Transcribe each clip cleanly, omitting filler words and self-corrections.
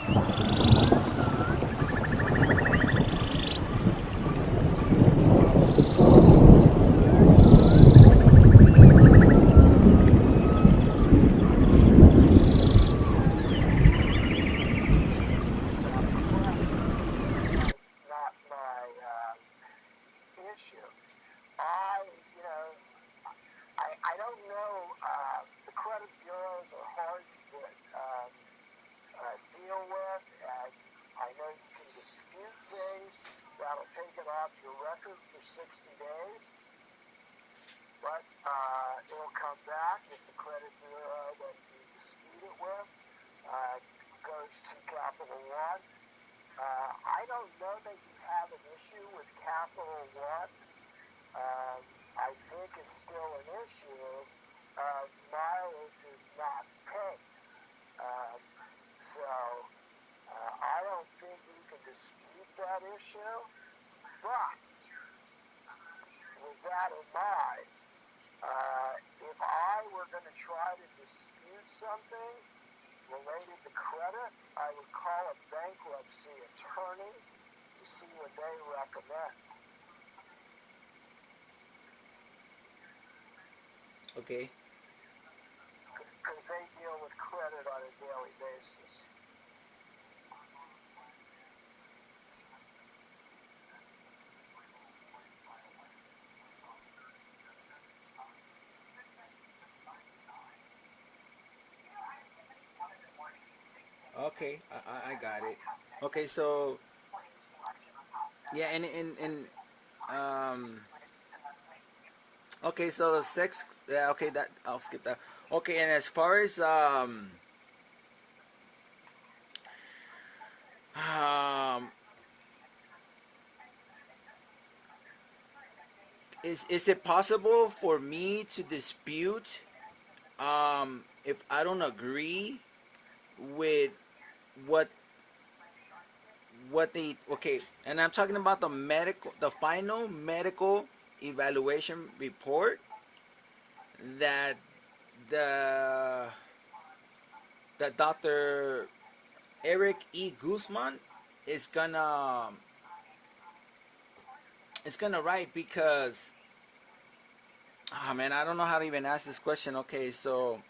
Not my issue. I don't know. The credit bureaus are hard to deal with, and I know you can dispute things. That'll take it off your record for 60 days, but it'll come back if the credit bureau that you dispute it with goes to Capital One. I don't know that you have an issue with Capital One. I think it's still an issue of mileage is not paid. Um, I don't think you can dispute that issue, but with that in mind, if I were going to try to dispute something related to credit, I would call a bankruptcy attorney to see what they recommend. Okay. Because they deal with credit on a daily basis. Okay, I got it. Okay, so yeah, and okay, so the sex, yeah, okay, that I'll skip that. Okay, and as far as um is it possible for me to dispute if I don't agree with what they, okay, and I'm talking about the final medical evaluation report that the Dr. Eric E. Guzman is gonna write, because oh man, I don't know how to even ask this question. Okay, so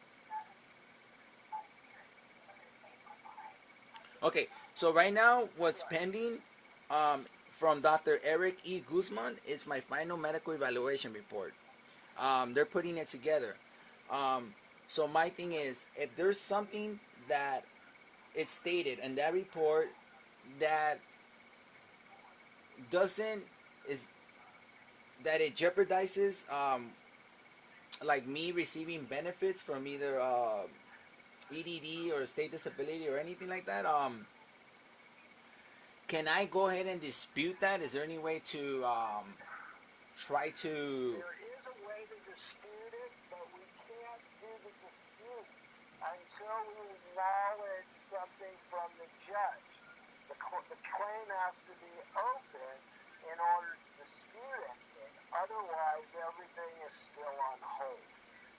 okay, so right now what's pending from Dr. Eric E. Guzman is my final medical evaluation report. They're putting it together. Um, so my thing is, if there's something that is stated in that report that doesn't is that it jeopardizes like me receiving benefits from either EDD or state disability or anything like that, can I go ahead and dispute that? Is there any way to try to? There is a way to dispute it, but we can't do the dispute until we acknowledge something from the judge. The claim has to be open in order to dispute anything. Otherwise, everything is still on hold.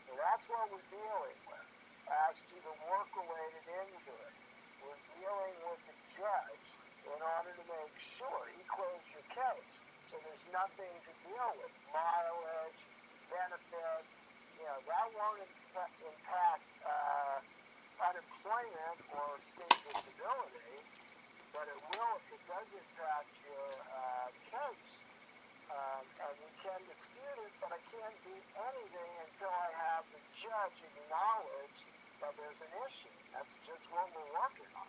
So that's what we're dealing with. As to the work-related injury, we're dealing with the judge in order to make sure he closed your case. So there's nothing to deal with. Mileage, benefits, that won't impact unemployment or state disability, but it does impact your case. And we can dispute it, but I can't do anything until I have the judge acknowledge that there's an issue. That's just what we're working on.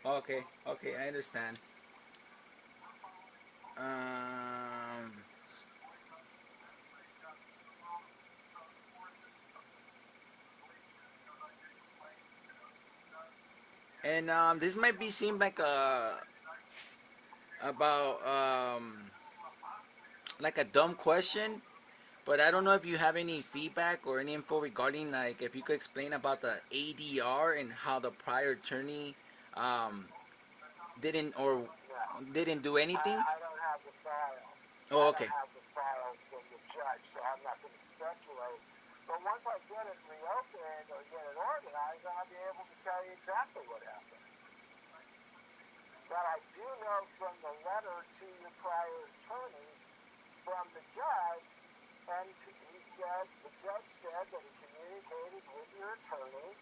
Okay, okay, I understand. Um, and this might be seem like a about like a dumb question, but I don't know if you have any feedback or any info regarding, like, if you could explain about the ADR and how the prior attorney um, No, didn't do anything. I don't have the file. I Oh, don't okay. have the file from the judge, so I'm not going to speculate But once I get it reopened or get it organized, I'll be able to tell you exactly what happened. But I do know from the letter to your prior attorney from the judge, and he said, the judge said that he communicated with your attorney,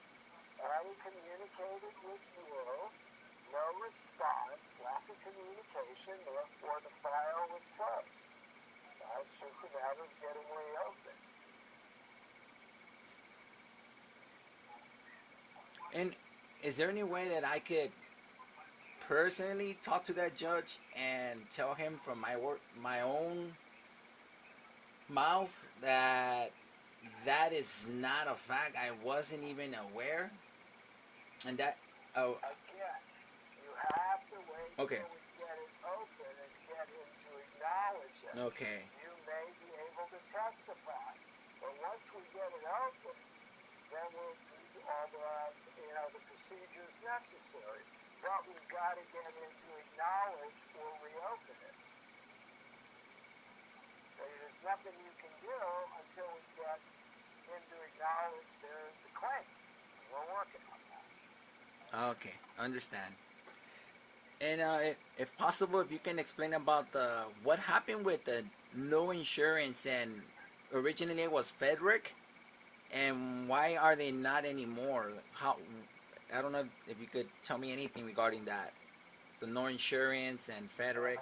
and he communicated with you, no response, lack of communication, therefore the file was closed. It's just a matter of getting reopened. And is there any way that I could personally talk to that judge and tell him from my own mouth that that is not a fact? I wasn't even aware, and that oh Again, you have to wait okay till we get it open and get him to acknowledge it. okay You may be able to testify. But once we get it open, then we'll do all the procedures necessary. But we've got to get him to acknowledge or reopen it. So there's nothing you can do until we get him to acknowledge there's a claim. We're working on that. okay, understand. And if possible, if you can explain about the what happened with the no insurance, and originally it was Frederick, and why are they not anymore? How, I don't know if you could tell me anything regarding that, the no insurance and Frederick.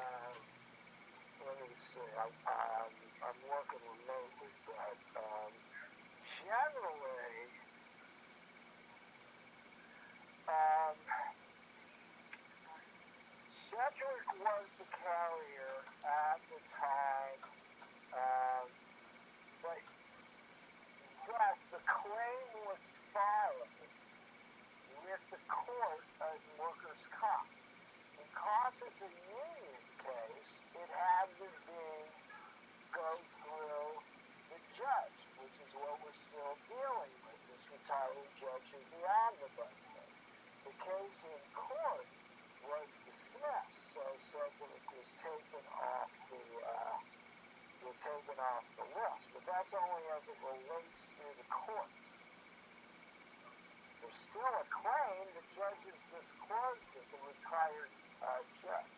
Let me see. I'm working remotely, but generally, Cedric was the carrier at the time, but yes, the claim was filed with the court as workers' comp. Because it's a union case, it had to go through the judge, which is what we're still dealing with. This retired judge is the omnibus case. The case in court was dismissed, so Cedric was taken off the list. But that's only as it relates to the court. There's still a claim. The judge has disclosed it, the retired judge.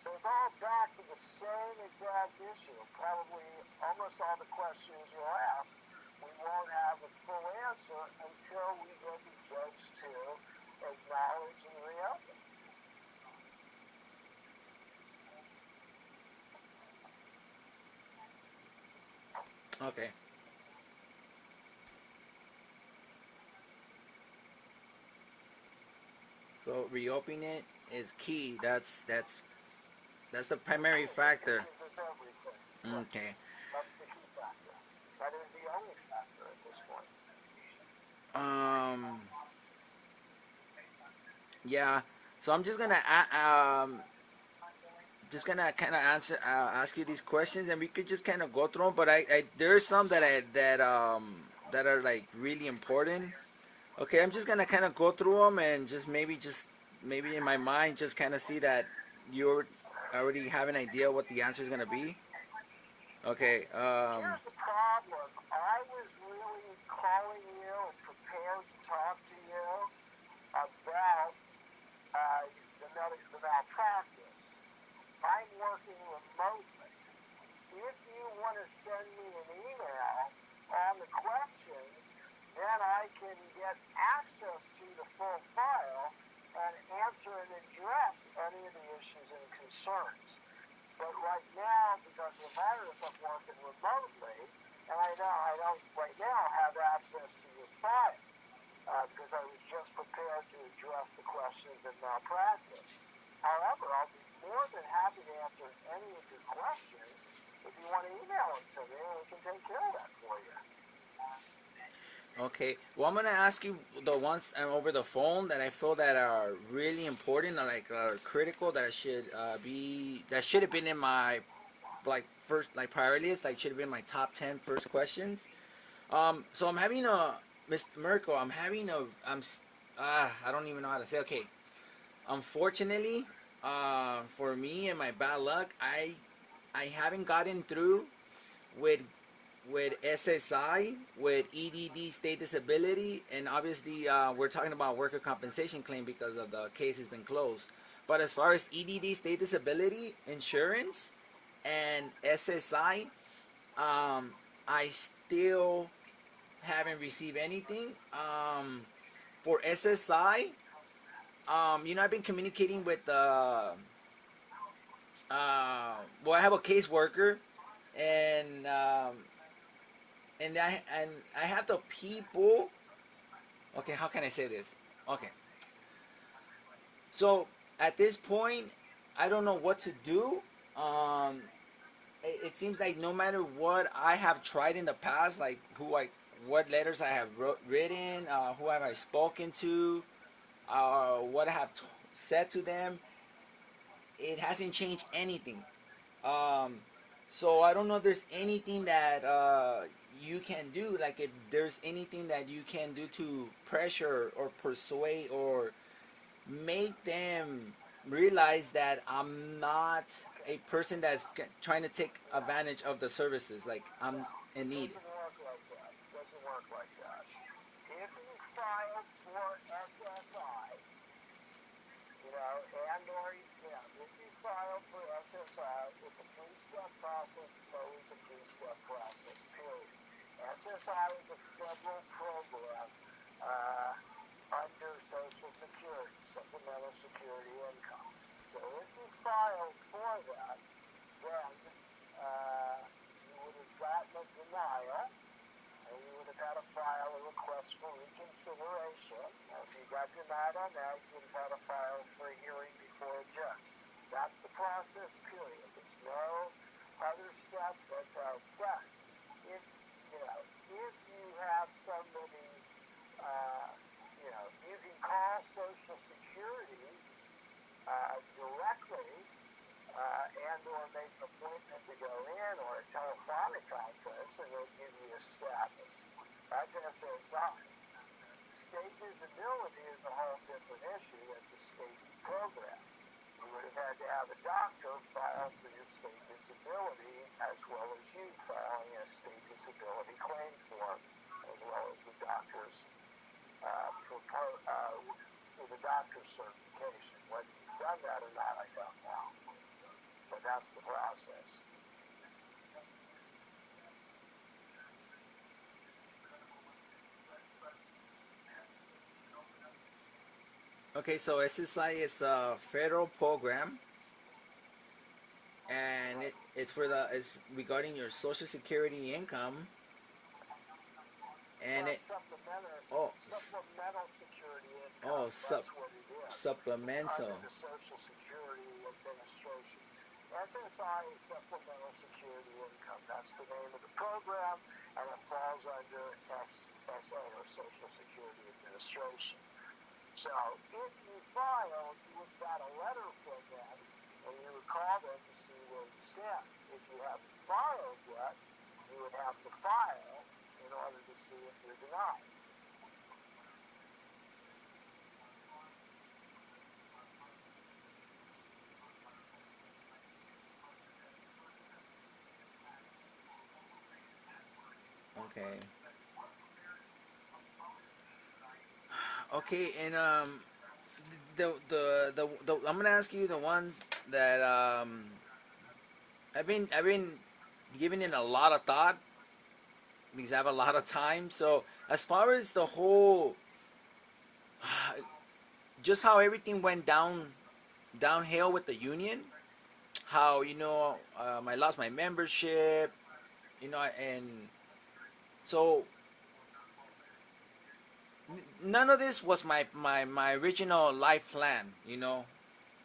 So it's all back to the same exact issue. Probably almost all the questions you'll ask, we won't have a full answer until we get the judge to acknowledge and reopen. Okay. So reopening it is key. That's the primary factor. It's everything. Okay. That's the key factor. That is the only factor at this point. Yeah. So I'm just gonna kind of ask you these questions, and we could just kind of go through them. But there's some that are like really important. Okay, I'm just gonna kind of go through them and just maybe in my mind just kind of see that you already have an idea what the answer is gonna be. Okay. Here's the problem. I was really calling you and prepared to talk to you about the malpractice. I'm working remotely. If you want to send me an email on the questions, then I can get access to the full file and answer and address any of the issues and concerns. But right now, because of the virus, I'm working remotely, and I don't right now have access to your file because I was just prepared to address the questions in malpractice. However, I'll be more than happy to answer any of your questions if you want to email them to me, and we can take care of that for you. Okay. Well, I'm gonna ask you the ones over the phone that I feel that are really important, are critical, that should have been in my first priority list, should have been my top 10 first questions. So I'm having Mr. Merkel, I don't even know how to say. Okay. Unfortunately, for me and my bad luck, I haven't gotten through with with SSI, with EDD state disability, and obviously we're talking about worker compensation claim because of the case has been closed. But as far as EDD state disability insurance and SSI, I still haven't received anything. For SSI, I've been communicating with well, I have a caseworker, and I have the people. Okay, how can I say this? Okay, so at this point, I don't know what to do. Um, it seems like no matter what I have tried in the past, like what letters I have written, who have I spoken to, what I have said to them, it hasn't changed anything. Um, so I don't know if there's anything that you can do. Like if there's anything that you can do to pressure or persuade or make them realize that I'm not a person that's trying to take advantage of the services. Like I'm in need. Doesn't work like that. Doesn't work like that. If you file for SSI, and or if you file for SSI, it's a three-step process. It's always a three-step process. Period. SSI is a federal program under Social Security, Supplemental Security Income. So if you file for that, then you would have gotten a denial, and you would have had to file a request for reconsideration. Now, if you got denied on that, you would have had to file for a hearing before a judge. That's the process, period. There's no other step that's outside. If you have somebody, you can call Social Security directly and or make an appointment to go in or a telephonic conference, and they'll give you a status. That's SSI. State disability is a whole different issue. It's a state program. You would have had to have a doctor file for your state disability as well as you filing a state disability claim form, as well as the doctor's for the doctor's certification. Whether you've done that or not, I don't know. But that's the process. Okay, so SSI is a federal program, and it's regarding your Social Security income, and Supplemental security income. That's what it is. supplemental. Under the Social Security Administration. SSI is Supplemental Security Income. That's the name of the program, and it falls under SSA, or Social Security Administration. So if you filed, you would have got a letter from them, and you would call them to see where you stand. If you haven't filed yet, you would have to file in order to see if you're denied. Okay. Okay, and the I'm gonna ask you the one that I've been giving it a lot of thought because I have a lot of time. So as far as the whole, just how everything went downhill with the union, how I lost my membership, and so none of this was my original life plan.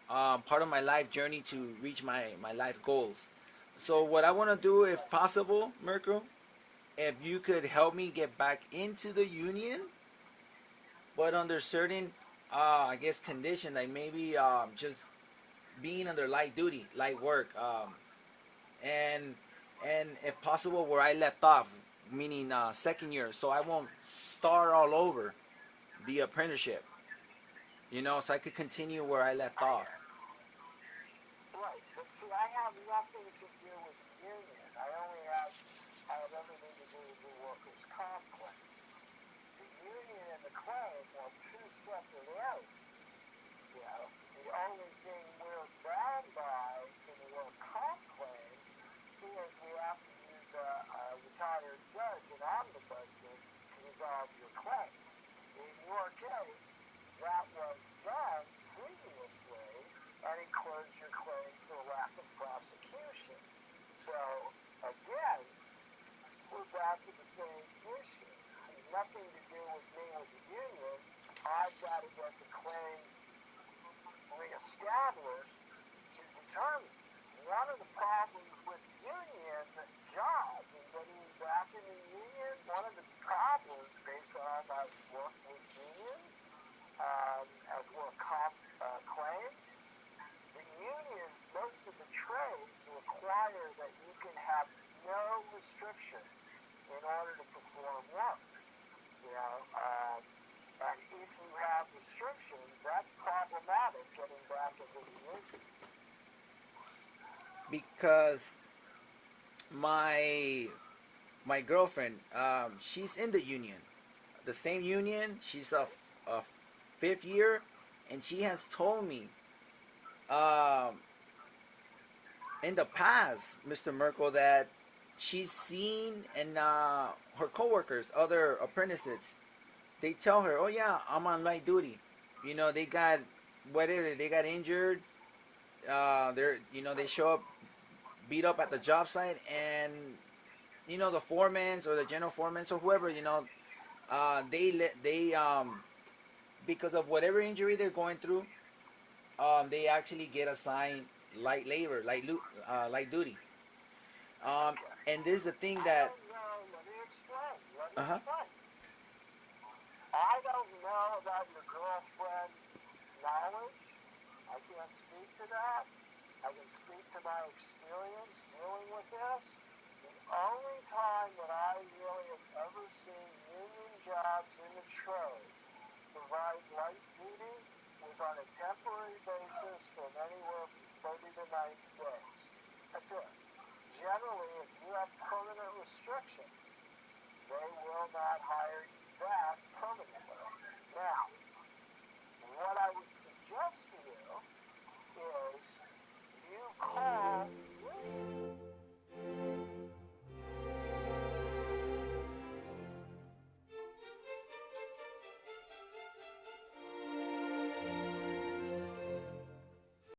Part of my life journey to reach my life goals. So what I want to do, if possible, Merkel, if you could help me get back into the union, but under certain, I guess, condition, like maybe just being under light duty, light work, and if possible, where I left off, meaning second year, so I won't start all over the apprenticeship. So I could continue where I left off. Right, but see, I have nothing to do with the union. I only have everything to do with the workers' comp claim. The union and the claim are two separate areas. You know, the only thing we're bound by in the work comp claim is we have to use a retired judge and omnibus to resolve your claim. In your case, that was done previously, and it closed your claim for lack of prosecution. So, again, we're back to the same issue. It has nothing to do with me with the union. I've got to get the claim reestablished to determine. One of the problems with union jobs and getting back in the union, one of the problems based on my work with unions, as work comp claims, the unions, most of the trades require that you can have no restrictions in order to perform work. You know, and if you have restrictions, that's problematic getting back into the union. Because my girlfriend, she's in the union, the same union. She's a fifth year, and she has told me, um, in the past, Mr. Merkel, that she's seen, and her coworkers, other apprentices, they tell her, "Oh yeah, I'm on light duty." You know, they got, what is it? They got injured. They show up beat up at the job site, and the foremans or the general foreman, so whoever, they because of whatever injury they're going through, they actually get assigned light labor, light duty. Um, and this is the thing I that, don't know. Let me explain. uh huh, I don't know about your girlfriend's knowledge. I can't speak to that. I can speak to my experience dealing with this. The only time that I really have ever seen union jobs in the trade provide light duty was on a temporary basis from anywhere from 30 to 90 days. That's it. Generally, if you have permanent restrictions, they will not hire you